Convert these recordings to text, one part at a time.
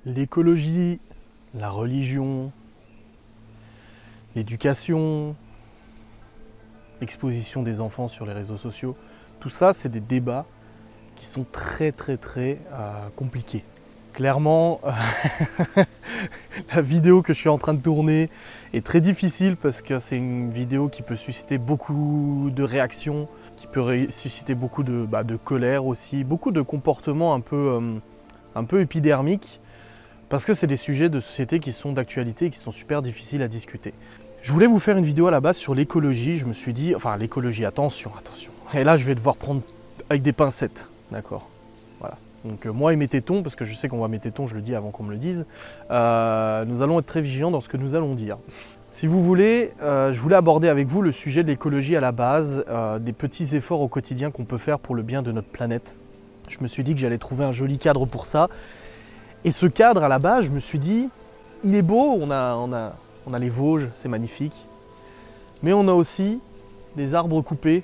L'écologie, la religion, l'éducation, l'exposition des enfants sur les réseaux sociaux, tout ça, c'est des débats qui sont très compliqués. Clairement, la vidéo que je suis en train de tourner est très difficile parce que c'est une vidéo qui peut susciter beaucoup de réactions, qui peut susciter beaucoup de colère aussi, beaucoup de comportements un peu épidermiques, parce que c'est des sujets de société qui sont d'actualité et qui sont super difficiles à discuter. Je voulais vous faire une vidéo à la base sur l'écologie, je me suis dit, enfin l'écologie, attention. Et là je vais devoir prendre avec des pincettes, d'accord. Voilà. Donc moi et mes tétons, parce que je sais qu'on va mes tétons, je le dis avant qu'on me le dise, nous allons être très vigilants dans ce que nous allons dire. Si vous voulez, je voulais aborder avec vous le sujet de l'écologie à la base, des petits efforts au quotidien qu'on peut faire pour le bien de notre planète. Je me suis dit que j'allais trouver un joli cadre pour ça. Et ce cadre à la base, je me suis dit, il est beau, on a les Vosges, c'est magnifique. Mais on a aussi des arbres coupés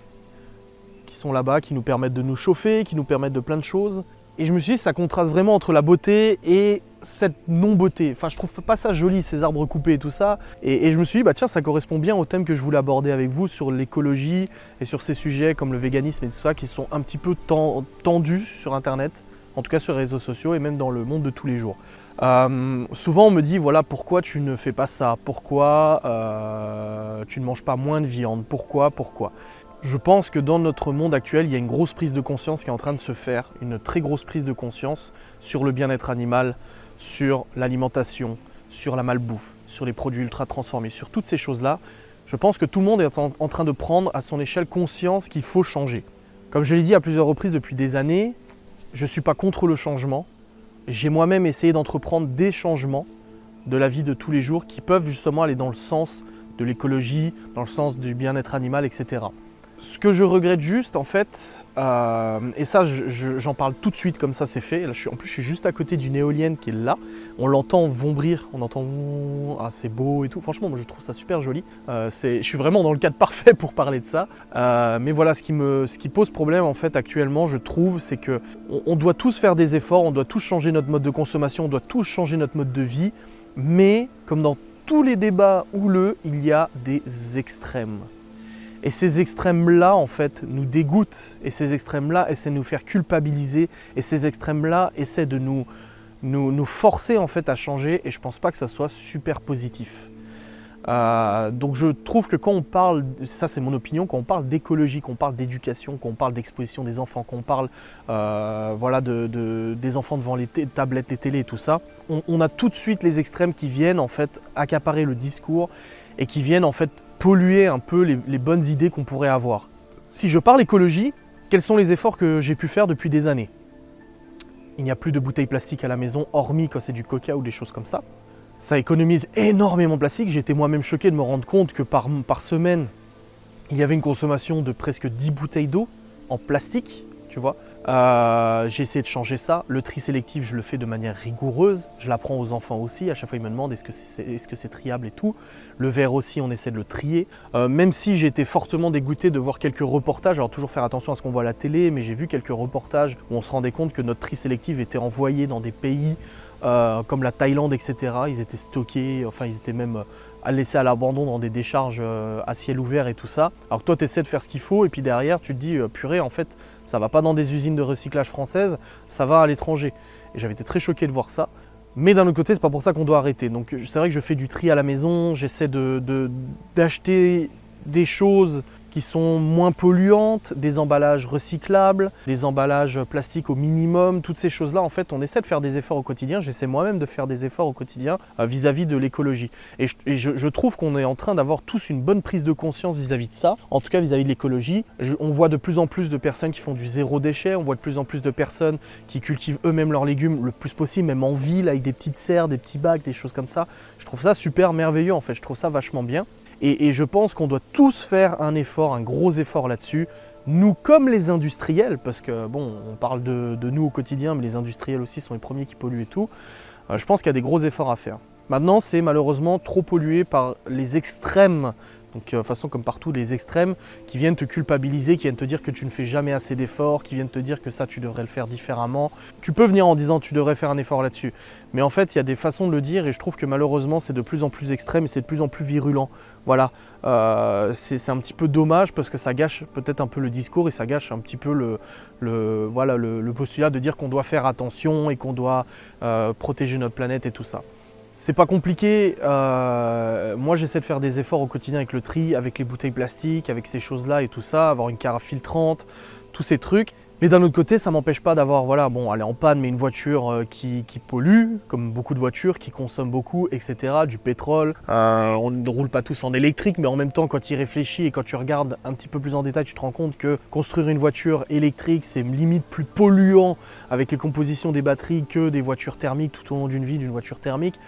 qui sont là-bas, qui nous permettent de nous chauffer, qui nous permettent de plein de choses. Et je me suis dit, ça contraste vraiment entre la beauté et cette non-beauté. Enfin, je trouve pas ça joli, ces arbres coupés et tout ça. Et je me suis dit, bah tiens, ça correspond bien au thème que je voulais aborder avec vous sur l'écologie et sur ces sujets comme le véganisme et tout ça, qui sont un petit peu tendus sur Internet, en tout cas sur les réseaux sociaux et même dans le monde de tous les jours. Souvent on me dit, voilà, pourquoi tu ne fais pas ça? Pourquoi tu ne manges pas moins de viande? Pourquoi? Je pense que dans notre monde actuel, il y a une grosse prise de conscience qui est en train de se faire, une très grosse prise de conscience sur le bien-être animal, sur l'alimentation, sur la malbouffe, sur les produits ultra transformés, sur toutes ces choses-là. Je pense que tout le monde est en train de prendre à son échelle conscience qu'il faut changer. Comme je l'ai dit à plusieurs reprises depuis des années, je ne suis pas contre le changement. J'ai moi-même essayé d'entreprendre des changements de la vie de tous les jours qui peuvent justement aller dans le sens de l'écologie, dans le sens du bien-être animal, etc. Ce que je regrette juste, en fait, et ça j'en parle tout de suite comme ça c'est fait, là, en plus je suis juste à côté d'une éolienne qui est là, on l'entend vombrir, on entend « ah c'est beau » et tout, franchement moi je trouve ça super joli, je suis vraiment dans le cadre parfait pour parler de ça, mais voilà, ce qui pose problème en fait actuellement je trouve, c'est que on doit tous faire des efforts, on doit tous changer notre mode de consommation, on doit tous changer notre mode de vie, mais comme dans tous les débats houleux, il y a des extrêmes. Et ces extrêmes-là, en fait, nous dégoûtent. Et ces extrêmes-là essaient de nous faire culpabiliser. Et ces extrêmes-là essaient de nous forcer, en fait, à changer. Et je ne pense pas que ça soit super positif. Donc je trouve que quand on parle, ça c'est mon opinion, quand on parle d'écologie, qu'on parle d'éducation, qu'on parle d'exposition des enfants, qu'on parle voilà, des enfants devant les tablettes, les télés et tout ça, on a tout de suite les extrêmes qui viennent, en fait, accaparer le discours et qui viennent, en fait, polluer un peu les bonnes idées qu'on pourrait avoir. Si je parle écologie, quels sont les efforts que j'ai pu faire depuis des années? Il n'y a plus de bouteilles plastiques à la maison, hormis quand c'est du coca ou des choses comme ça. Ça économise énormément de plastique. J'ai été moi-même choqué de me rendre compte que par semaine, il y avait une consommation de presque 10 bouteilles d'eau en plastique, tu vois. J'ai essayé de changer ça. Le tri sélectif, je le fais de manière rigoureuse. Je l'apprends aux enfants aussi. À chaque fois, ils me demandent est-ce que c'est triable et tout. Le verre aussi, on essaie de le trier. Même si j'ai été fortement dégoûté de voir quelques reportages, alors toujours faire attention à ce qu'on voit à la télé, mais j'ai vu quelques reportages où on se rendait compte que notre tri sélectif était envoyé dans des pays comme la Thaïlande, etc. Ils étaient stockés, enfin ils étaient même laissés à l'abandon dans des décharges à ciel ouvert et tout ça. Alors que toi tu essaies de faire ce qu'il faut et puis derrière tu te dis purée, en fait ça va pas dans des usines de recyclage françaises, ça va à l'étranger. Et j'avais été très choqué de voir ça. Mais d'un autre côté, c'est pas pour ça qu'on doit arrêter. Donc c'est vrai que je fais du tri à la maison, j'essaie d'acheter des choses qui sont moins polluantes, des emballages recyclables, des emballages plastiques au minimum, toutes ces choses-là, en fait, on essaie de faire des efforts au quotidien. J'essaie moi-même de faire des efforts au quotidien vis-à-vis de l'écologie. Et je trouve qu'on est en train d'avoir tous une bonne prise de conscience vis-à-vis de ça, en tout cas vis-à-vis de l'écologie. On voit de plus en plus de personnes qui font du zéro déchet, on voit de plus en plus de personnes qui cultivent eux-mêmes leurs légumes le plus possible, même en ville, avec des petites serres, des petits bacs, des choses comme ça. Je trouve ça super merveilleux, en fait, je trouve ça vachement bien. Et je pense qu'on doit tous faire un effort, un gros effort là-dessus, nous comme les industriels, parce que bon, on parle de nous au quotidien, mais les industriels aussi sont les premiers qui polluent et tout. Je pense qu'il y a des gros efforts à faire. Maintenant, c'est malheureusement trop pollué par les extrêmes Donc de toute façon, comme partout, les extrêmes qui viennent te culpabiliser, qui viennent te dire que tu ne fais jamais assez d'efforts, qui viennent te dire que ça, tu devrais le faire différemment. Tu peux venir en disant tu devrais faire un effort là-dessus. Mais en fait, il y a des façons de le dire et je trouve que malheureusement, c'est de plus en plus extrême et c'est de plus en plus virulent. Voilà, c'est un petit peu dommage parce que ça gâche peut-être un peu le discours et ça gâche un petit peu le postulat de dire qu'on doit faire attention et qu'on doit protéger notre planète et tout ça. C'est pas compliqué, moi j'essaie de faire des efforts au quotidien avec le tri, avec les bouteilles plastiques, avec ces choses-là et tout ça, avoir une carafe filtrante, tous ces trucs. Mais d'un autre côté, ça m'empêche pas d'avoir, voilà, bon, elle est en panne, mais une voiture qui pollue, comme beaucoup de voitures, qui consomment beaucoup, etc., du pétrole. On ne roule pas tous en électrique, mais en même temps, quand tu y réfléchis et quand tu regardes un petit peu plus en détail, tu te rends compte que construire une voiture électrique, c'est limite plus polluant avec les compositions des batteries que des voitures thermiques tout au long d'une vie d'une voiture thermique.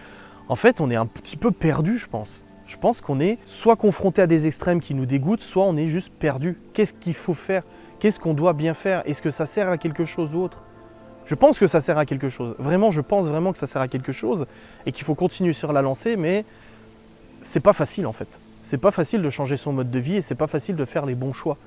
En fait, on est un petit peu perdu, je pense. Je pense qu'on est soit confronté à des extrêmes qui nous dégoûtent, soit on est juste perdu. Qu'est-ce qu'il faut faire ? Qu'est-ce qu'on doit bien faire? Est-ce que ça sert à quelque chose ou autre? Je pense que ça sert à quelque chose. Vraiment, je pense vraiment que ça sert à quelque chose et qu'il faut continuer sur la lancée, mais c'est pas facile en fait. C'est pas facile de changer son mode de vie et c'est pas facile de faire les bons choix.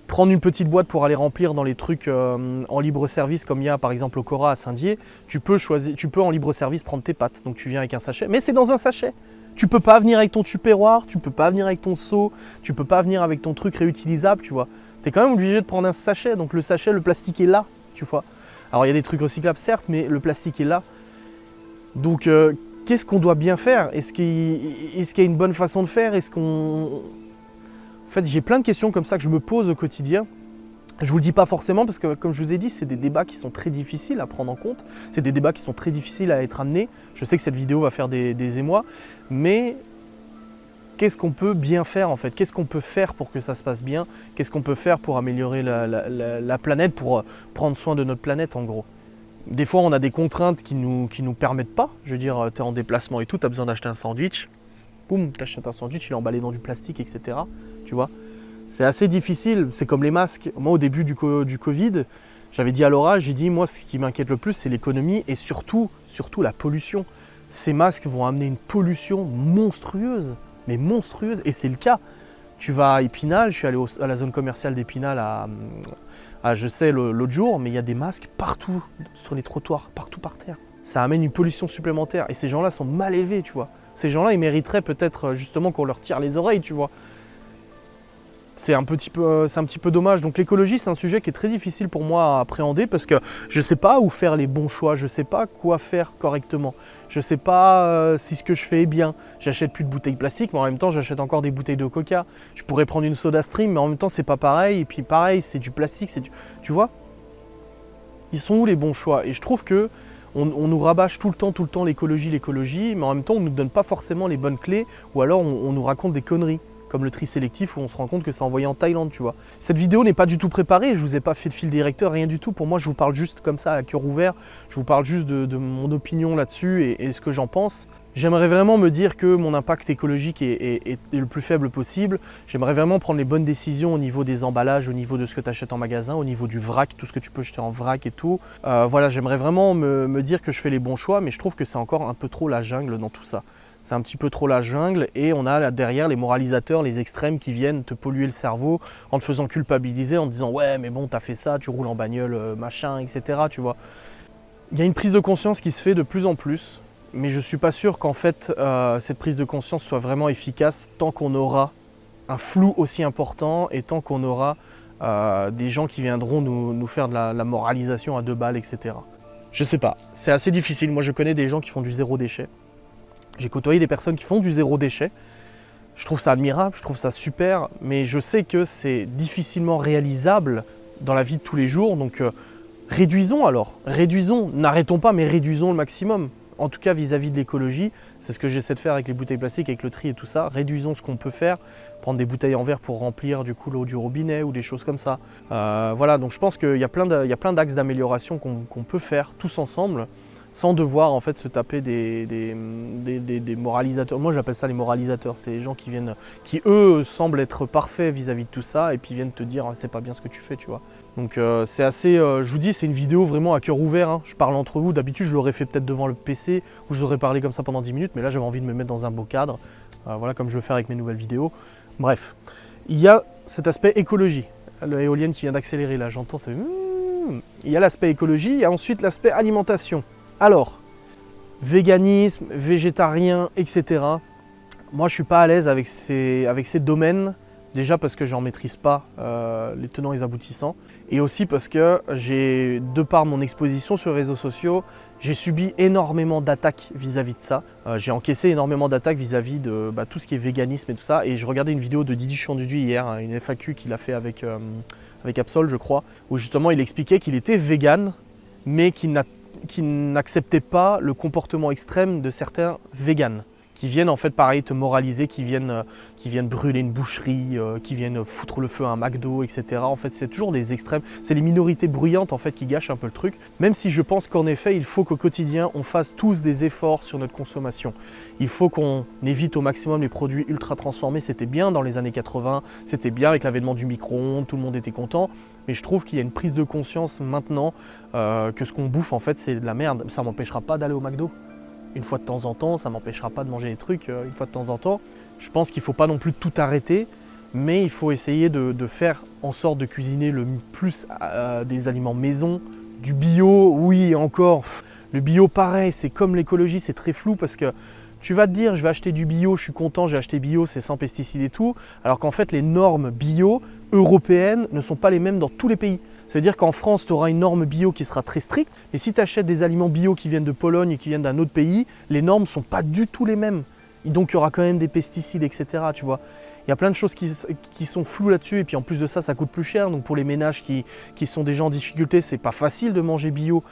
Prendre une petite boîte pour aller remplir dans les trucs en libre service comme il y a par exemple au Cora à Saint-Dié, tu peux en libre service prendre tes pâtes. Donc tu viens avec un sachet, mais c'est dans un sachet. Tu peux pas venir avec ton tupperware, tu peux pas venir avec ton seau, tu peux pas venir avec ton truc réutilisable, tu vois. Tu es quand même obligé de prendre un sachet, donc le sachet, le plastique est là, tu vois. Alors il y a des trucs recyclables certes, mais le plastique est là. Donc qu'est-ce qu'on doit bien faire? Est-ce qu'il y a une bonne façon de faire? En fait, j'ai plein de questions comme ça que je me pose au quotidien. Je vous le dis pas forcément parce que, comme je vous ai dit, c'est des débats qui sont très difficiles à prendre en compte. C'est des débats qui sont très difficiles à être amenés. Je sais que cette vidéo va faire des émois, mais qu'est-ce qu'on peut bien faire en fait? Qu'est-ce qu'on peut faire pour que ça se passe bien? Qu'est-ce qu'on peut faire pour améliorer la planète, pour prendre soin de notre planète en gros? Des fois, on a des contraintes qui nous permettent pas. Je veux dire, tu es en déplacement et tout, tu as besoin d'acheter un sandwich. Boum, tu achètes un sandwich, il est emballé dans du plastique, etc. Tu vois? C'est assez difficile, c'est comme les masques. Moi, au début du Covid, j'avais dit à Laura, j'ai dit, moi, ce qui m'inquiète le plus, c'est l'économie et surtout la pollution. Ces masques vont amener une pollution monstrueuse, mais monstrueuse, et c'est le cas. Tu vas à Épinal, je suis allé à la zone commerciale d'Épinal je sais, l'autre jour, mais il y a des masques partout, sur les trottoirs, partout par terre. Ça amène une pollution supplémentaire, et ces gens-là sont mal élevés, tu vois. Ces gens-là, ils mériteraient peut-être justement qu'on leur tire les oreilles, tu vois. C'est un petit peu dommage. Donc l'écologie, c'est un sujet qui est très difficile pour moi à appréhender parce que je ne sais pas où faire les bons choix, je ne sais pas quoi faire correctement. Je ne sais pas si ce que je fais est bien. J'achète plus de bouteilles plastiques, mais en même temps, j'achète encore des bouteilles de coca. Je pourrais prendre une soda stream, mais en même temps, c'est pas pareil. Et puis pareil, c'est du plastique, tu vois? Ils sont où les bons choix? Et je trouve que on nous rabâche tout le temps l'écologie, mais en même temps, on ne nous donne pas forcément les bonnes clés, ou alors on nous raconte des conneries. Comme le tri sélectif où on se rend compte que c'est envoyé en Thaïlande, tu vois. Cette vidéo n'est pas du tout préparée, je vous ai pas fait de fil directeur, rien du tout. Pour moi, je vous parle juste comme ça, à cœur ouvert. Je vous parle juste de mon opinion là-dessus et ce que j'en pense. J'aimerais vraiment me dire que mon impact écologique est le plus faible possible. J'aimerais vraiment prendre les bonnes décisions au niveau des emballages, au niveau de ce que tu achètes en magasin, au niveau du vrac, tout ce que tu peux jeter en vrac et tout. Voilà, j'aimerais vraiment me dire que je fais les bons choix, mais je trouve que c'est encore un peu trop la jungle dans tout ça. C'est un petit peu trop la jungle et on a là derrière les moralisateurs, les extrêmes qui viennent te polluer le cerveau en te faisant culpabiliser, en te disant ouais mais bon t'as fait ça, tu roules en bagnole, machin, etc. Tu vois. Il y a une prise de conscience qui se fait de plus en plus, mais je suis pas sûr qu'en fait cette prise de conscience soit vraiment efficace tant qu'on aura un flou aussi important et tant qu'on aura des gens qui viendront nous faire de la moralisation à 2 balles, etc. Je sais pas, c'est assez difficile. Moi je connais des gens qui font du zéro déchet. J'ai côtoyé des personnes qui font du zéro déchet. Je trouve ça admirable, je trouve ça super, mais je sais que c'est difficilement réalisable dans la vie de tous les jours. Donc réduisons alors, n'arrêtons pas, mais réduisons le maximum. En tout cas vis-à-vis de l'écologie, c'est ce que j'essaie de faire avec les bouteilles plastiques, avec le tri et tout ça. Réduisons ce qu'on peut faire, prendre des bouteilles en verre pour remplir du coup l'eau du robinet ou des choses comme ça. Voilà, donc je pense qu'il y a plein d'axes d'amélioration qu'on peut faire tous ensemble, sans devoir en fait se taper des moralisateurs. Moi j'appelle ça les moralisateurs, c'est les gens qui eux semblent être parfaits vis-à-vis de tout ça et puis viennent te dire c'est pas bien ce que tu fais, tu vois. Donc c'est assez, je vous dis, c'est une vidéo vraiment à cœur ouvert, hein. Je parle entre vous, d'habitude je l'aurais fait peut-être devant le PC où je vous aurais parlé comme ça pendant 10 minutes, mais là j'avais envie de me mettre dans un beau cadre. voilà, comme je veux faire avec mes nouvelles vidéos. Bref, il y a cet aspect écologie. L'éolienne qui vient d'accélérer là, j'entends ça. Il y a l'aspect écologie et ensuite l'aspect alimentation. Alors, véganisme, végétarien, etc. Moi, je suis pas à l'aise avec ces domaines. Déjà parce que j'en maîtrise pas les tenants et les aboutissants. Et aussi parce que de par mon exposition sur les réseaux sociaux, j'ai subi énormément d'attaques vis-à-vis de ça. J'ai encaissé énormément d'attaques vis-à-vis de tout ce qui est véganisme et tout ça. Et je regardais une vidéo de Didier Chanduduy hier, une FAQ qu'il a fait avec Absol, je crois, où justement il expliquait qu'il était vegan, mais qu'il n'acceptait pas le comportement extrême de certains véganes, qui viennent en fait pareil te moraliser, qui viennent brûler une boucherie, qui viennent foutre le feu à un McDo, etc. En fait c'est toujours des extrêmes, c'est les minorités bruyantes en fait qui gâchent un peu le truc. Même si je pense qu'en effet il faut qu'au quotidien on fasse tous des efforts sur notre consommation. Il faut qu'on évite au maximum les produits ultra transformés, c'était bien dans les années 80, c'était bien avec l'avènement du micro-ondes, tout le monde était content. Mais je trouve qu'il y a une prise de conscience maintenant que ce qu'on bouffe en fait c'est de la merde. Ça m'empêchera pas d'aller au McDo. Une fois de temps en temps, ça ne m'empêchera pas de manger des trucs une fois de temps en temps. Je pense qu'il ne faut pas non plus tout arrêter, mais il faut essayer de faire en sorte de cuisiner le plus des aliments maison, du bio, oui encore. Le bio pareil, c'est comme l'écologie, c'est très flou parce que tu vas te dire je vais acheter du bio, je suis content, j'ai acheté bio, c'est sans pesticides et tout, alors qu'en fait les normes bio européennes ne sont pas les mêmes dans tous les pays. Ça veut dire qu'en France, tu auras une norme bio qui sera très stricte, mais si tu achètes des aliments bio qui viennent de Pologne et qui viennent d'un autre pays, les normes ne sont pas du tout les mêmes. Et donc il y aura quand même des pesticides, etc. Tu vois. Il y a plein de choses qui sont floues là-dessus, et puis en plus de ça, ça coûte plus cher. Donc pour les ménages qui sont déjà en difficulté, c'est pas facile de manger bio.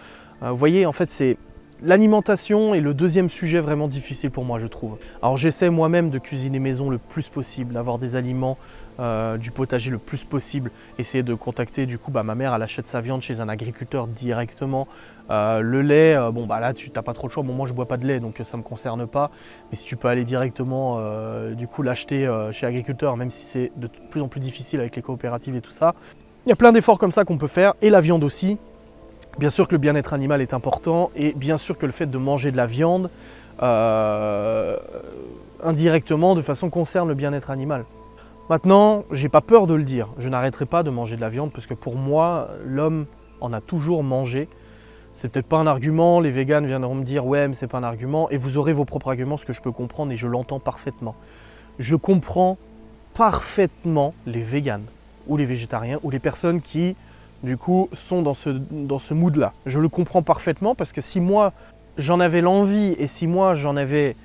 Vous voyez, en fait, c'est l'alimentation est le deuxième sujet vraiment difficile pour moi, je trouve. Alors j'essaie moi-même de cuisiner maison le plus possible, d'avoir des aliments du potager le plus possible, essayer de contacter du coup ma mère, elle achète sa viande chez un agriculteur directement. Le lait, bon bah là tu n'as pas trop de choix, bon moi je bois pas de lait donc ça me concerne pas, mais si tu peux aller directement du coup l'acheter chez l'agriculteur, même si c'est de plus en plus difficile avec les coopératives et tout ça, il y a plein d'efforts comme ça qu'on peut faire, et la viande aussi. Bien sûr que le bien-être animal est important, et bien sûr que le fait de manger de la viande indirectement de façon concerne le bien-être animal. Maintenant, j'ai pas peur de le dire, je n'arrêterai pas de manger de la viande parce que pour moi, l'homme en a toujours mangé. C'est peut-être pas un argument, les véganes viendront me dire ouais mais c'est pas un argument, et vous aurez vos propres arguments, ce que je peux comprendre et je l'entends parfaitement. Je comprends parfaitement les véganes ou les végétariens ou les personnes qui du coup sont dans ce mood-là. Je le comprends parfaitement parce que si moi j'en avais l'envie et si moi j'en avais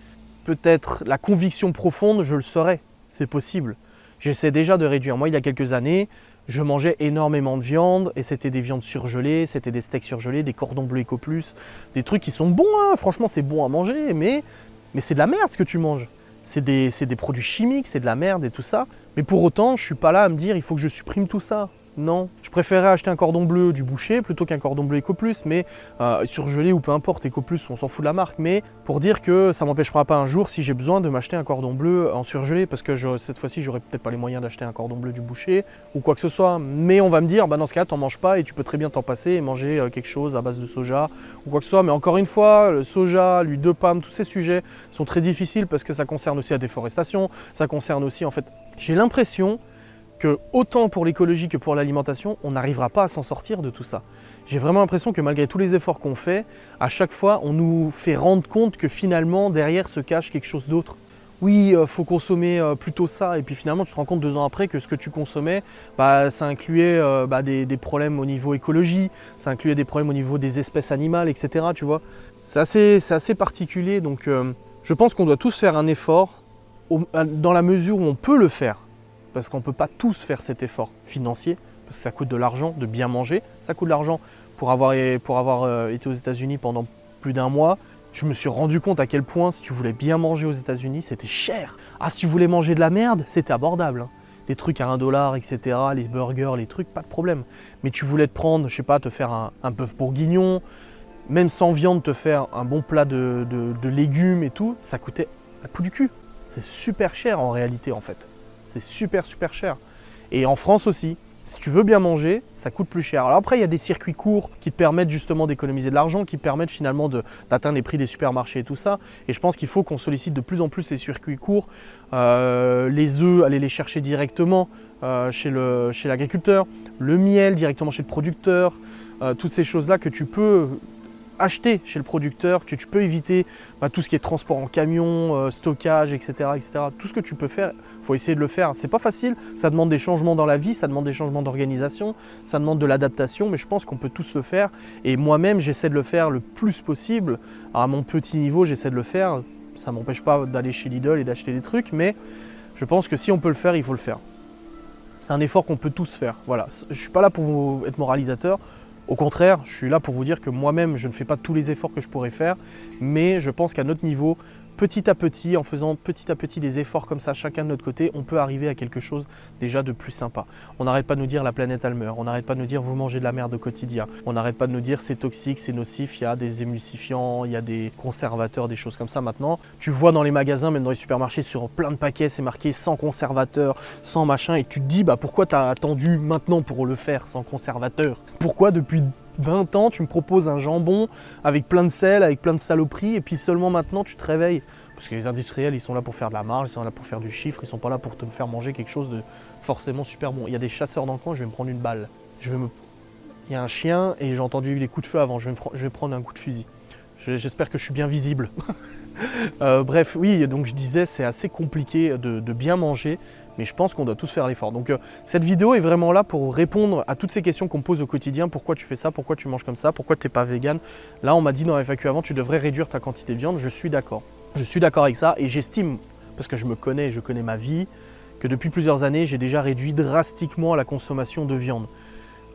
peut-être la conviction profonde, je le saurais, c'est possible. J'essaie déjà de réduire. Moi, il y a quelques années, je mangeais énormément de viande et c'était des viandes surgelées, c'était des steaks surgelés, des cordons bleus Eco+, des trucs qui sont bons, hein. Franchement, c'est bon à manger, mais c'est de la merde ce que tu manges. C'est des produits chimiques, c'est de la merde et tout ça. Mais pour autant, je ne suis pas là à me dire il faut que je supprime tout ça. Non, je préférerais acheter un cordon bleu du boucher plutôt qu'un cordon bleu Eco+, mais surgelé ou peu importe, Eco+, on s'en fout de la marque, mais pour dire que ça ne m'empêchera pas un jour si j'ai besoin de m'acheter un cordon bleu en surgelé, parce que cette fois-ci, j'aurais peut-être pas les moyens d'acheter un cordon bleu du boucher ou quoi que ce soit, mais on va me dire, bah dans ce cas, t'en manges pas et tu peux très bien t'en passer et manger quelque chose à base de soja ou quoi que ce soit, mais encore une fois, le soja, l'huile de palme, tous ces sujets sont très difficiles parce que ça concerne aussi la déforestation, ça concerne aussi, en fait, j'ai l'impression que autant pour l'écologie que pour l'alimentation, on n'arrivera pas à s'en sortir de tout ça. J'ai vraiment l'impression que malgré tous les efforts qu'on fait, à chaque fois, on nous fait rendre compte que finalement, derrière se cache quelque chose d'autre. Oui, faut consommer plutôt ça, et puis finalement, tu te rends compte 2 ans après que ce que tu consommais, ça incluait des problèmes au niveau écologie, ça incluait des problèmes au niveau des espèces animales, etc. Tu vois, c'est assez particulier, donc je pense qu'on doit tous faire un effort dans la mesure où on peut le faire. Parce qu'on ne peut pas tous faire cet effort financier, parce que ça coûte de l'argent de bien manger. Ça coûte de l'argent pour avoir été aux États-Unis pendant plus d'1 mois. Je me suis rendu compte à quel point, si tu voulais bien manger aux États-Unis, c'était cher. Ah, si tu voulais manger de la merde, c'était abordable. Des trucs à 1 $, etc., les burgers, les trucs, pas de problème. Mais tu voulais te prendre, je sais pas, te faire un bœuf bourguignon, même sans viande, te faire un bon plat de légumes et tout, ça coûtait la peau du cul. C'est super cher en réalité, en fait. C'est super cher. Et en France aussi, Si tu veux bien manger, ça coûte plus cher. Alors après, il y a des circuits courts qui te permettent justement d'économiser de l'argent, qui permettent finalement d'atteindre les prix des supermarchés et tout ça. Et je pense qu'il faut qu'on sollicite de plus en plus les circuits courts. Les œufs, aller les chercher directement chez l'agriculteur. Le miel, directement chez le producteur. Toutes ces choses-là que tu peux acheter chez le producteur, que tu peux éviter tout ce qui est transport en camion, stockage, etc., etc. Tout ce que tu peux faire, il faut essayer de le faire. C'est pas facile, ça demande des changements dans la vie, ça demande des changements d'organisation, ça demande de l'adaptation, mais je pense qu'on peut tous le faire. Et moi-même, j'essaie de le faire le plus possible. Alors, à mon petit niveau, j'essaie de le faire. Ça ne m'empêche pas d'aller chez Lidl et d'acheter des trucs, mais je pense que si on peut le faire, il faut le faire. C'est un effort qu'on peut tous faire. Voilà. Je ne suis pas là pour vous être moralisateur. Au contraire, je suis là pour vous dire que moi-même, je ne fais pas tous les efforts que je pourrais faire, mais je pense qu'à notre niveau, petit à petit, en faisant petit à petit des efforts comme ça, chacun de notre côté, on peut arriver à quelque chose déjà de plus sympa. On n'arrête pas de nous dire la planète elle meurt, on n'arrête pas de nous dire vous mangez de la merde au quotidien, on n'arrête pas de nous dire c'est toxique, c'est nocif, il y a des émulsifiants, il y a des conservateurs, des choses comme ça maintenant. Tu vois dans les magasins, même dans les supermarchés, sur plein de paquets, c'est marqué sans conservateur, sans machin, et tu te dis pourquoi tu as attendu maintenant pour le faire sans conservateur? Pourquoi depuis 20 ans, tu me proposes un jambon avec plein de sel, avec plein de saloperies, et puis seulement maintenant tu te réveilles. Parce que les industriels, ils sont là pour faire de la marge, ils sont là pour faire du chiffre, ils sont pas là pour te faire manger quelque chose de forcément super bon. Il y a des chasseurs dans le coin, je vais me prendre une balle. Il y a un chien et j'ai entendu les coups de feu avant, je vais prendre un coup de fusil. J'espère que je suis bien visible. Bref, oui, donc je disais, c'est assez compliqué de bien manger, mais je pense qu'on doit tous faire l'effort. Donc cette vidéo est vraiment là pour répondre à toutes ces questions qu'on me pose au quotidien. Pourquoi tu fais ça? Pourquoi tu manges comme ça? Pourquoi tu n'es pas vegan? Là, on m'a dit dans la FAQ avant, tu devrais réduire ta quantité de viande. Je suis d'accord. Je suis d'accord avec ça et j'estime, parce que je me connais, je connais ma vie, que depuis plusieurs années, j'ai déjà réduit drastiquement la consommation de viande.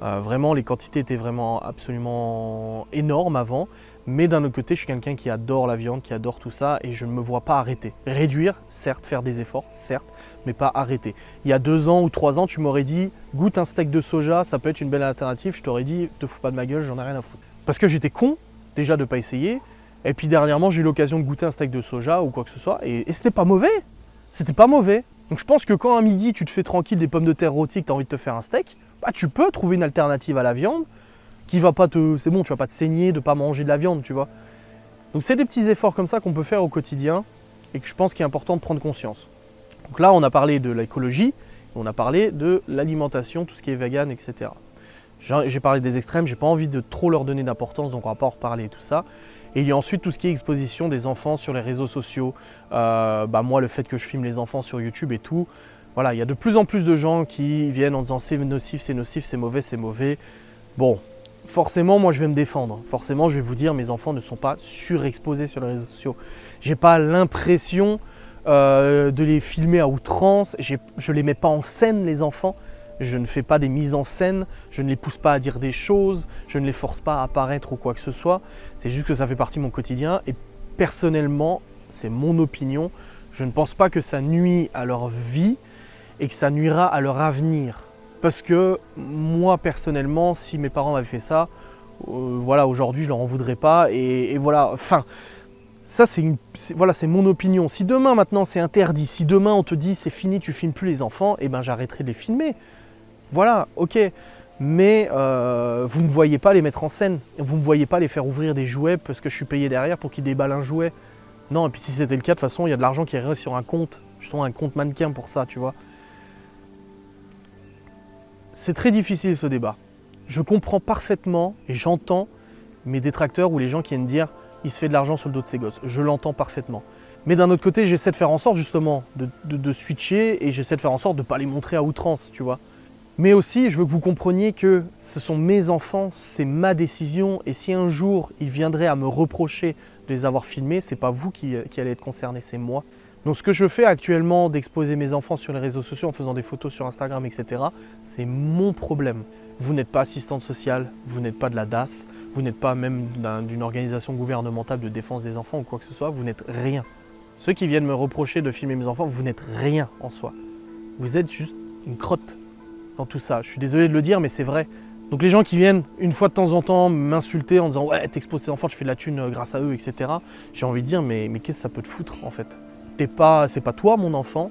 Vraiment, les quantités étaient vraiment absolument énormes avant. Mais d'un autre côté, je suis quelqu'un qui adore la viande, qui adore tout ça et je ne me vois pas arrêter. Réduire, certes, faire des efforts, certes, mais pas arrêter. Il y a 2 ans ou 3 ans, tu m'aurais dit goûte un steak de soja, ça peut être une belle alternative. Je t'aurais dit te fous pas de ma gueule, j'en ai rien à foutre. Parce que j'étais con déjà de ne pas essayer. Et puis dernièrement, j'ai eu l'occasion de goûter un steak de soja ou quoi que ce soit et c'était pas mauvais. C'était pas mauvais. Donc je pense que quand à midi, tu te fais tranquille des pommes de terre rôties, que tu as envie de te faire un steak, tu peux trouver une alternative à la viande qui va pas te... C'est bon, tu vas pas te saigner de pas manger de la viande, tu vois. Donc c'est des petits efforts comme ça qu'on peut faire au quotidien et que je pense qu'il est important de prendre conscience. Donc là, on a parlé de l'écologie, on a parlé de l'alimentation, tout ce qui est vegan, etc. J'ai parlé des extrêmes, j'ai pas envie de trop leur donner d'importance, donc on va pas en reparler et tout ça. Et il y a ensuite tout ce qui est exposition des enfants sur les réseaux sociaux. Moi, le fait que je filme les enfants sur YouTube et tout, voilà, il y a de plus en plus de gens qui viennent en disant c'est nocif, c'est mauvais, c'est mauvais. Bon, forcément, moi, je vais me défendre. Forcément, je vais vous dire, mes enfants ne sont pas surexposés sur les réseaux sociaux. J'ai pas l'impression de les filmer à outrance. Je les mets pas en scène, les enfants. Je ne fais pas des mises en scène, je ne les pousse pas à dire des choses, je ne les force pas à apparaître ou quoi que ce soit. C'est juste que ça fait partie de mon quotidien et personnellement, c'est mon opinion, je ne pense pas que ça nuit à leur vie et que ça nuira à leur avenir. Parce que moi personnellement, si mes parents avaient fait ça, voilà, aujourd'hui je leur en voudrais pas et voilà, enfin, ça c'est mon opinion. Si demain maintenant c'est interdit, si demain on te dit c'est fini, tu filmes plus les enfants, eh ben j'arrêterai de les filmer. Voilà, ok, mais vous ne voyez pas les mettre en scène, vous ne voyez pas les faire ouvrir des jouets parce que je suis payé derrière pour qu'ils déballent un jouet. Non, et puis si c'était le cas, de toute façon, il y a de l'argent qui irait sur un compte, justement un compte mannequin pour ça, tu vois. C'est très difficile ce débat. Je comprends parfaitement et j'entends mes détracteurs ou les gens qui viennent dire il se fait de l'argent sur le dos de ses gosses. Je l'entends parfaitement. Mais d'un autre côté, j'essaie de faire en sorte justement de switcher et j'essaie de faire en sorte de ne pas les montrer à outrance, tu vois. Mais aussi, je veux que vous compreniez que ce sont mes enfants, c'est ma décision et si un jour ils viendraient à me reprocher de les avoir filmés, c'est pas vous qui allez être concerné, c'est moi. Donc ce que je fais actuellement d'exposer mes enfants sur les réseaux sociaux en faisant des photos sur Instagram, etc., c'est mon problème. Vous n'êtes pas assistante sociale, vous n'êtes pas de la DAS, vous n'êtes pas même d'une organisation gouvernementale de défense des enfants ou quoi que ce soit, vous n'êtes rien. Ceux qui viennent me reprocher de filmer mes enfants, vous n'êtes rien en soi. Vous êtes juste une crotte dans tout ça. Je suis désolé de le dire, mais c'est vrai. Donc les gens qui viennent une fois de temps en temps m'insulter en disant « Ouais, t'exposes tes enfants, tu fais de la thune grâce à eux, etc. » J'ai envie de dire « Mais qu'est-ce que ça peut te foutre en fait ? C'est pas toi mon enfant,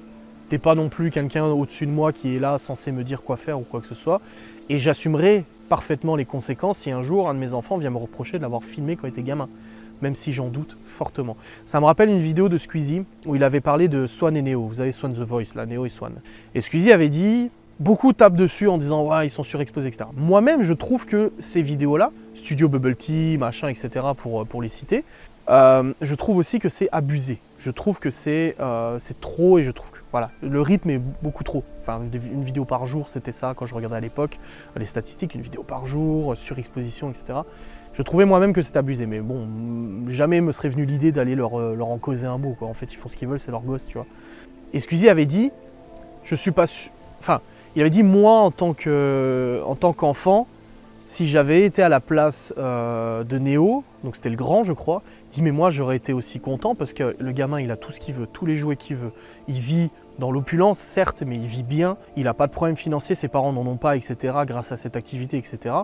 T'es pas non plus quelqu'un au-dessus de moi qui est là censé me dire quoi faire ou quoi que ce soit. Et j'assumerai parfaitement les conséquences si un jour un de mes enfants vient me reprocher de l'avoir filmé quand il était gamin. Même si j'en doute fortement. Ça me rappelle une vidéo de Squeezie où il avait parlé de Swan et Neo. Vous avez Swan The Voice, là, Neo et Swan. Et Squeezie avait dit, beaucoup tapent dessus en disant ouais, ils sont surexposés, etc. Moi-même, je trouve que ces vidéos-là, Studio Bubble Tea, machin, etc., pour les citer, je trouve aussi que c'est abusé. Je trouve que c'est trop et je trouve que voilà, le rythme est beaucoup trop. Enfin, une vidéo par jour, c'était ça quand je regardais à l'époque. Les statistiques, une vidéo par jour, surexposition, etc. Je trouvais moi-même que c'était abusé, mais bon, jamais me serait venue l'idée d'aller leur en causer un mot, quoi. En fait, ils font ce qu'ils veulent, c'est leur gosse, tu vois. Et Squeezie avait dit, je suis pas sûr... Enfin, il avait dit, moi, en tant qu'enfant, si j'avais été à la place de Neo, donc c'était le grand, je crois, il dit, mais moi, j'aurais été aussi content parce que le gamin, il a tout ce qu'il veut, tous les jouets qu'il veut. Il vit dans l'opulence, certes, mais il vit bien, il n'a pas de problème financier, ses parents n'en ont pas, etc., grâce à cette activité, etc.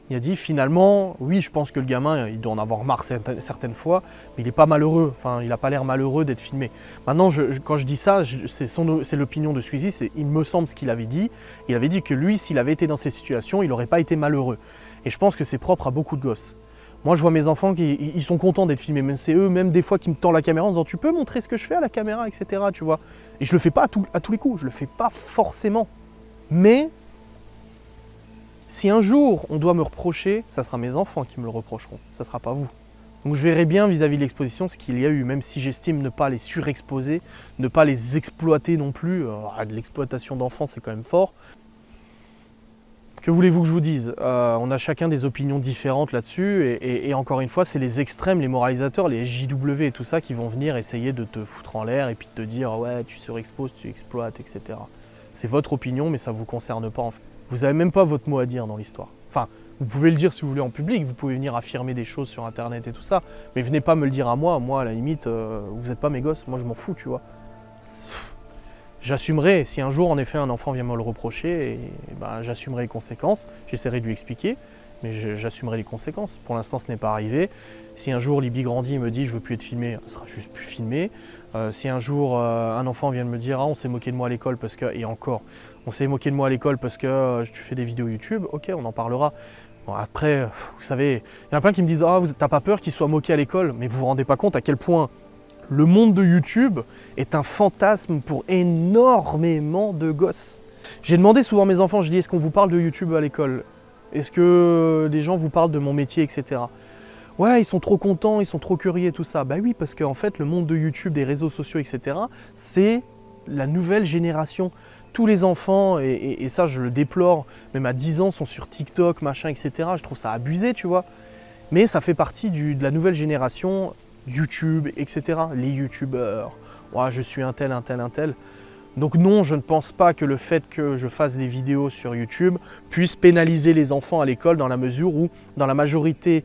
Il a dit, finalement, oui, je pense que le gamin, il doit en avoir marre certaines fois, mais il n'est pas malheureux, enfin, il n'a pas l'air malheureux d'être filmé. Maintenant, quand je dis ça, c'est l'opinion de Squeezie, il me semble ce qu'il avait dit. Il avait dit que lui, s'il avait été dans ces situations, il n'aurait pas été malheureux. Et je pense que c'est propre à beaucoup de gosses. Moi, je vois mes enfants qui ils sont contents d'être filmés, même c'est eux, même des fois qui me tendent la caméra en disant tu peux montrer ce que je fais à la caméra, etc. Tu vois. Et je le fais pas à tous les coups, je le fais pas forcément. Mais si un jour on doit me reprocher, ça sera mes enfants qui me le reprocheront, ça sera pas vous. Donc je verrai bien vis-à-vis de l'exposition ce qu'il y a eu, même si j'estime ne pas les surexposer, ne pas les exploiter non plus. De l'exploitation d'enfants, c'est quand même fort. Que voulez-vous que je vous dise? On a chacun des opinions différentes là-dessus et encore une fois, c'est les extrêmes, les moralisateurs, les SJW et tout ça qui vont venir essayer de te foutre en l'air et puis de te dire ouais, tu surexposes, tu exploites, etc. C'est votre opinion, mais ça ne vous concerne pas en fait. Vous n'avez même pas votre mot à dire dans l'histoire. Enfin, vous pouvez le dire si vous voulez en public, vous pouvez venir affirmer des choses sur internet et tout ça, mais venez pas me le dire à moi, à la limite, vous n'êtes pas mes gosses, moi je m'en fous, tu vois. J'assumerai, si un jour en effet un enfant vient me le reprocher, et ben, j'assumerai les conséquences, j'essaierai de lui expliquer, mais j'assumerai les conséquences. Pour l'instant ce n'est pas arrivé. Si un jour Libby grandit et me dit je veux plus être filmé, ce sera juste plus filmé. Si un jour un enfant vient de me dire ah, on s'est moqué de moi à l'école parce que, et encore, on s'est moqué de moi à l'école parce que tu fais des vidéos YouTube, ok on en parlera. Bon, après, vous savez, il y en a plein qui me disent ah t'as pas peur qu'il soit moqué à l'école, mais vous vous rendez pas compte à quel point le monde de YouTube est un fantasme pour énormément de gosses. J'ai demandé souvent à mes enfants, je dis est-ce qu'on vous parle de YouTube à l'école? Est-ce que les gens vous parlent de mon métier, etc. Ouais, ils sont trop contents, ils sont trop curieux et tout ça. Bah oui, parce qu'en fait, le monde de YouTube, des réseaux sociaux, etc., c'est la nouvelle génération. Tous les enfants, et ça je le déplore, même à 10 ans, sont sur TikTok, machin, etc. Je trouve ça abusé, tu vois. Mais ça fait partie de la nouvelle génération YouTube, etc. Les youtubeurs, ouais, je suis un tel, un tel, un tel. Donc non, je ne pense pas que le fait que je fasse des vidéos sur YouTube puisse pénaliser les enfants à l'école dans la mesure où, dans la majorité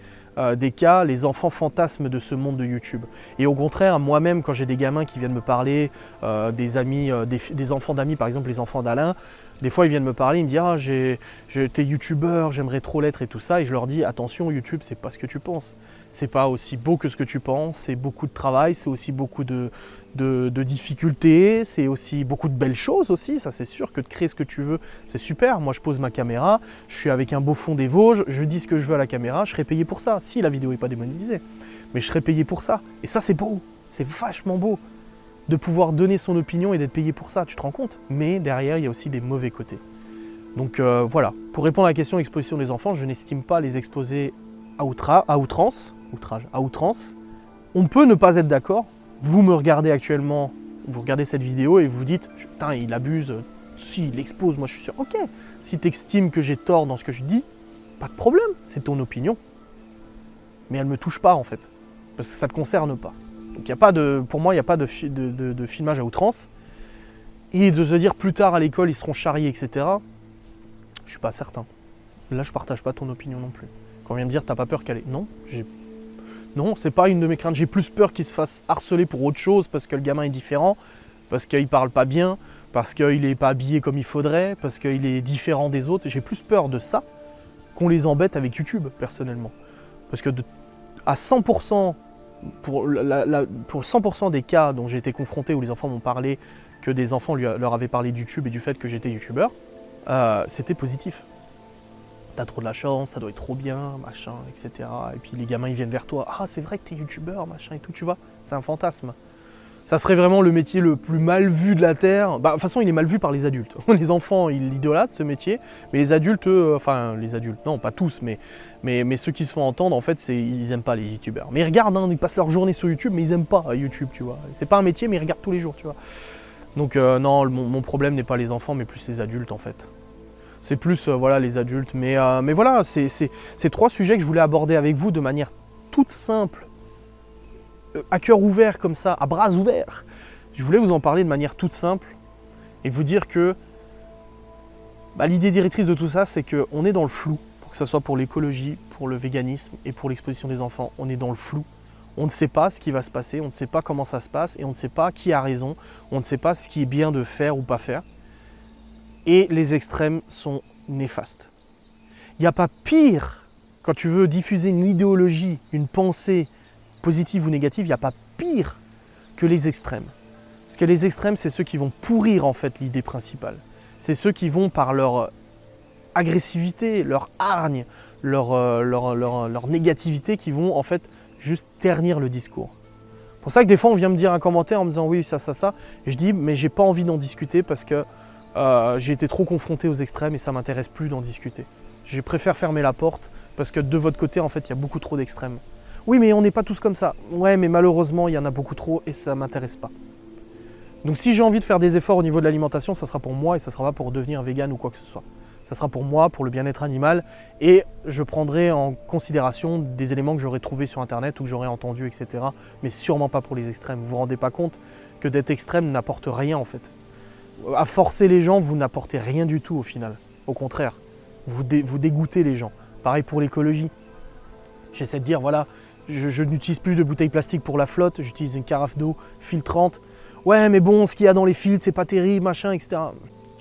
des cas, les enfants fantasment de ce monde de YouTube. Et au contraire, moi-même, quand j'ai des gamins qui viennent me parler, des amis, des enfants d'amis, par exemple les enfants d'Alain, des fois ils viennent me parler, ils me disent ah, t'es youtubeur, j'aimerais trop l'être et tout ça, et je leur dis attention, YouTube c'est pas ce que tu penses. C'est pas aussi beau que ce que tu penses, c'est beaucoup de travail, c'est aussi beaucoup de difficultés, c'est aussi beaucoup de belles choses aussi, ça c'est sûr que de créer ce que tu veux, c'est super. Moi je pose ma caméra, je suis avec un beau fond des Vosges, je dis ce que je veux à la caméra, je serai payé pour ça, si la vidéo n'est pas démonétisée. Mais je serai payé pour ça. Et ça c'est beau, c'est vachement beau de pouvoir donner son opinion et d'être payé pour ça, tu te rends compte? Mais derrière il y a aussi des mauvais côtés. Donc voilà, pour répondre à la question exposition des enfants, je n'estime pas les exposer à outrance. On peut ne pas être d'accord. Vous me regardez actuellement, vous regardez cette vidéo et vous dites putain il abuse, si il expose, moi je suis sûr, ok. Si tu estimes que j'ai tort dans ce que je dis, pas de problème, c'est ton opinion. Mais elle ne me touche pas en fait, parce que ça ne te concerne pas. Donc y a pas pour moi il n'y a pas de filmage à outrance. Et de se dire plus tard à l'école ils seront charriés, etc. Je suis pas certain. Là je partage pas ton opinion non plus. Quand on vient me dire t'as pas peur qu'elle ait... Non, c'est pas une de mes craintes. J'ai plus peur qu'il se fasse harceler pour autre chose parce que le gamin est différent, parce qu'il parle pas bien, parce qu'il est pas habillé comme il faudrait, parce qu'il est différent des autres. J'ai plus peur de ça qu'on les embête avec YouTube, personnellement. Parce que à 100%, pour 100% des cas dont j'ai été confronté où les enfants m'ont parlé, que des enfants leur avaient parlé de YouTube et du fait que j'étais youtubeur, c'était positif. T'as trop de la chance, ça doit être trop bien, machin, etc. Et puis les gamins ils viennent vers toi, ah c'est vrai que t'es youtubeur, machin et tout, tu vois, c'est un fantasme. Ça serait vraiment le métier le plus mal vu de la Terre. Bah, de toute façon, il est mal vu par les adultes. Les enfants, ils l'idolâtrent, ce métier. Mais les adultes, enfin, les adultes, non, pas tous, mais ceux qui se font entendre, en fait, ils aiment pas les youtubeurs. Mais ils regardent, hein, ils passent leur journée sur YouTube, mais ils aiment pas YouTube, tu vois. C'est pas un métier, mais ils regardent tous les jours, tu vois. Donc, non, mon problème n'est pas les enfants, mais plus les adultes, en fait. C'est plus, voilà, les adultes. Mais voilà, c'est 3 sujets que je voulais aborder avec vous de manière toute simple, à cœur ouvert comme ça, à bras ouverts. Je voulais vous en parler de manière toute simple et vous dire que l'idée directrice de tout ça, c'est qu'on est dans le flou, pour que ce soit pour l'écologie, pour le véganisme et pour l'exposition des enfants. On est dans le flou. On ne sait pas ce qui va se passer, on ne sait pas comment ça se passe et on ne sait pas qui a raison, on ne sait pas ce qui est bien de faire ou pas faire. Et les extrêmes sont néfastes. Il n'y a pas pire quand tu veux diffuser une idéologie, une pensée, positive ou négative, il n'y a pas pire que les extrêmes. Parce que les extrêmes, c'est ceux qui vont pourrir en fait l'idée principale. C'est ceux qui vont par leur agressivité, leur hargne, leur négativité, qui vont en fait juste ternir le discours. C'est pour ça que des fois on vient me dire un commentaire en me disant oui ça, et je dis mais j'ai pas envie d'en discuter parce que j'ai été trop confronté aux extrêmes et ça m'intéresse plus d'en discuter. Je préfère fermer la porte parce que de votre côté en fait il y a beaucoup trop d'extrêmes. Oui, mais on n'est pas tous comme ça. Ouais, mais malheureusement, il y en a beaucoup trop et ça ne m'intéresse pas. Donc si j'ai envie de faire des efforts au niveau de l'alimentation, ça sera pour moi et ça ne sera pas pour devenir vegan ou quoi que ce soit. Ça sera pour moi, pour le bien-être animal et je prendrai en considération des éléments que j'aurais trouvés sur Internet ou que j'aurais entendus, etc. Mais sûrement pas pour les extrêmes. Vous vous rendez pas compte que d'être extrême n'apporte rien en fait. À forcer les gens, vous n'apportez rien du tout au final. Au contraire, vous dégoûtez les gens. Pareil pour l'écologie. J'essaie de dire, voilà, je n'utilise plus de bouteilles plastiques pour la flotte, j'utilise une carafe d'eau filtrante. Ouais, mais bon, ce qu'il y a dans les filtres, c'est pas terrible, machin, etc.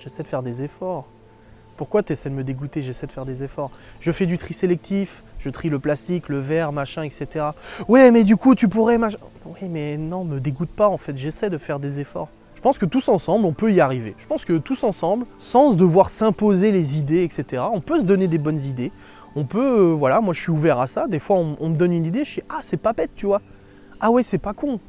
J'essaie de faire des efforts. Pourquoi tu essaies de me dégoûter? J'essaie de faire des efforts. Je fais du tri sélectif, je trie le plastique, le verre, machin, etc. Ouais, mais du coup, tu pourrais, machin. Oui, mais non, me dégoûte pas, en fait, j'essaie de faire des efforts. Je pense que tous ensemble, on peut y arriver. Je pense que tous ensemble, sans devoir s'imposer les idées, etc., on peut se donner des bonnes idées. On peut, voilà, moi je suis ouvert à ça. Des fois, on me donne une idée, je dis ah, c'est pas bête, tu vois. Ah ouais, c'est pas con.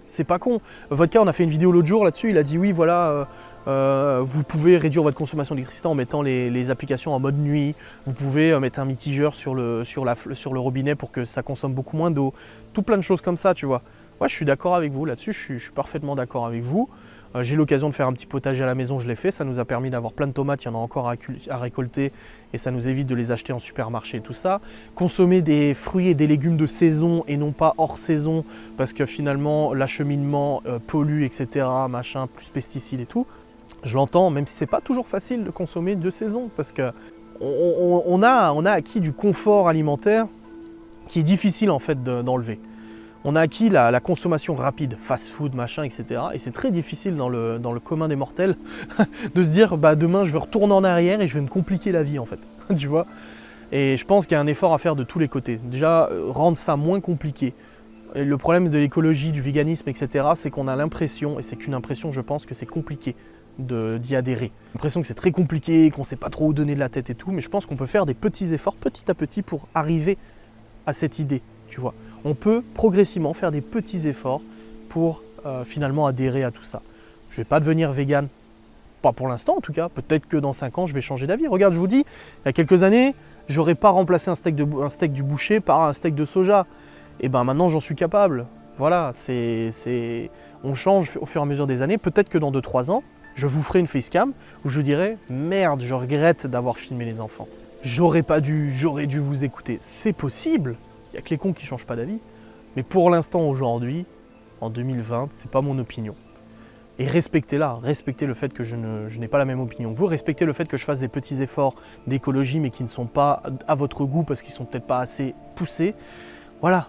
C'est pas con. Vodka, on a fait une vidéo l'autre jour là-dessus. Il a dit oui, voilà, vous pouvez réduire votre consommation d'électricité en mettant les applications en mode nuit. Vous pouvez mettre un mitigeur sur le robinet pour que ça consomme beaucoup moins d'eau. Tout plein de choses comme ça, tu vois. Ouais, je suis d'accord avec vous là-dessus. Je suis parfaitement d'accord avec vous. J'ai eu l'occasion de faire un petit potager à la maison, je l'ai fait, ça nous a permis d'avoir plein de tomates, il y en a encore à récolter et ça nous évite de les acheter en supermarché et tout ça. Consommer des fruits et des légumes de saison et non pas hors saison parce que finalement l'acheminement pollue, etc., machin, plus pesticides et tout. Je l'entends, même si c'est pas toujours facile de consommer de saison parce que on a acquis du confort alimentaire qui est difficile en fait d'enlever. On a acquis la consommation rapide, fast-food, machin, etc. Et c'est très difficile dans le commun des mortels de se dire bah, demain je vais retourner en arrière et je vais me compliquer la vie en fait. Tu vois. Et je pense qu'il y a un effort à faire de tous les côtés. Déjà, rendre ça moins compliqué. Et le problème de l'écologie, du véganisme, etc., c'est qu'on a l'impression, et c'est qu'une impression, je pense, que c'est compliqué d'y adhérer. L'impression que c'est très compliqué, qu'on ne sait pas trop où donner de la tête et tout, mais je pense qu'on peut faire des petits efforts petit à petit pour arriver à cette idée, tu vois. On peut progressivement faire des petits efforts pour finalement adhérer à tout ça. Je ne vais pas devenir vegan, pas pour l'instant en tout cas, peut-être que dans 5 ans je vais changer d'avis. Regarde, je vous dis, il y a quelques années, j'aurais pas remplacé un steak du boucher par un steak de soja. Et ben maintenant j'en suis capable. Voilà, on change au fur et à mesure des années. Peut-être que dans 2-3 ans, je vous ferai une facecam où je dirai « Merde, je regrette d'avoir filmé les enfants. J'aurais dû vous écouter. » C'est possible. Il n'y a que les cons qui ne changent pas d'avis. Mais pour l'instant, aujourd'hui, en 2020, c'est pas mon opinion. Et respectez-la, respectez le fait que je n'ai pas la même opinion que vous, respectez le fait que je fasse des petits efforts d'écologie, mais qui ne sont pas à votre goût parce qu'ils ne sont peut-être pas assez poussés. Voilà.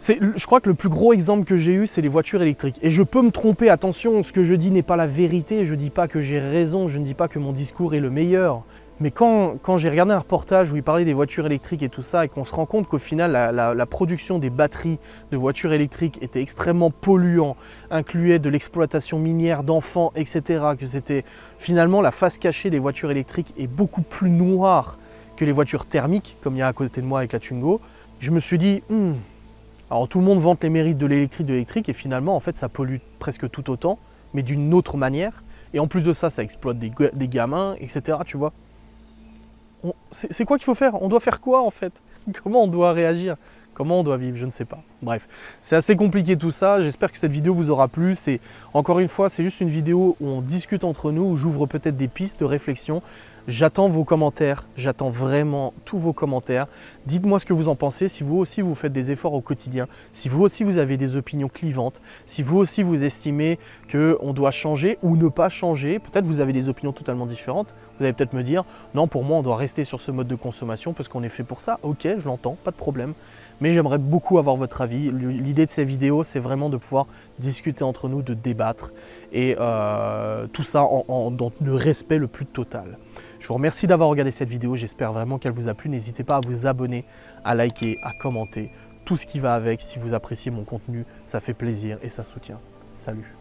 Je crois que le plus gros exemple que j'ai eu, c'est les voitures électriques. Et je peux me tromper, attention, ce que je dis n'est pas la vérité, je ne dis pas que j'ai raison, je ne dis pas que mon discours est le meilleur. Mais quand j'ai regardé un reportage où il parlait des voitures électriques et tout ça, et qu'on se rend compte qu'au final, la production des batteries de voitures électriques était extrêmement polluant, incluait de l'exploitation minière d'enfants, etc., que c'était finalement la face cachée des voitures électriques est beaucoup plus noire que les voitures thermiques, comme il y a à côté de moi avec la Twingo, je me suis dit, alors tout le monde vante les mérites de l'électrique, et finalement, en fait, ça pollue presque tout autant, mais d'une autre manière. Et en plus de ça, ça exploite des gamins, etc., tu vois. C'est quoi qu'il faut faire? On doit faire quoi en fait? Comment on doit réagir? Comment on doit vivre? Je ne sais pas. Bref, c'est assez compliqué tout ça. J'espère que cette vidéo vous aura plu. Encore une fois, c'est juste une vidéo où on discute entre nous, où j'ouvre peut-être des pistes de réflexion. J'attends vos commentaires, j'attends vraiment tous vos commentaires. Dites-moi ce que vous en pensez, si vous aussi vous faites des efforts au quotidien, si vous aussi vous avez des opinions clivantes, si vous aussi vous estimez qu'on doit changer ou ne pas changer. Peut-être vous avez des opinions totalement différentes. Vous allez peut-être me dire, non, pour moi on doit rester sur ce mode de consommation parce qu'on est fait pour ça. Ok, je l'entends, pas de problème. Mais j'aimerais beaucoup avoir votre avis. L'idée de ces vidéos, c'est vraiment de pouvoir discuter entre nous, de débattre et tout ça dans le respect le plus total. Je vous remercie d'avoir regardé cette vidéo, j'espère vraiment qu'elle vous a plu. N'hésitez pas à vous abonner, à liker, à commenter, tout ce qui va avec. Si vous appréciez mon contenu, ça fait plaisir et ça soutient. Salut!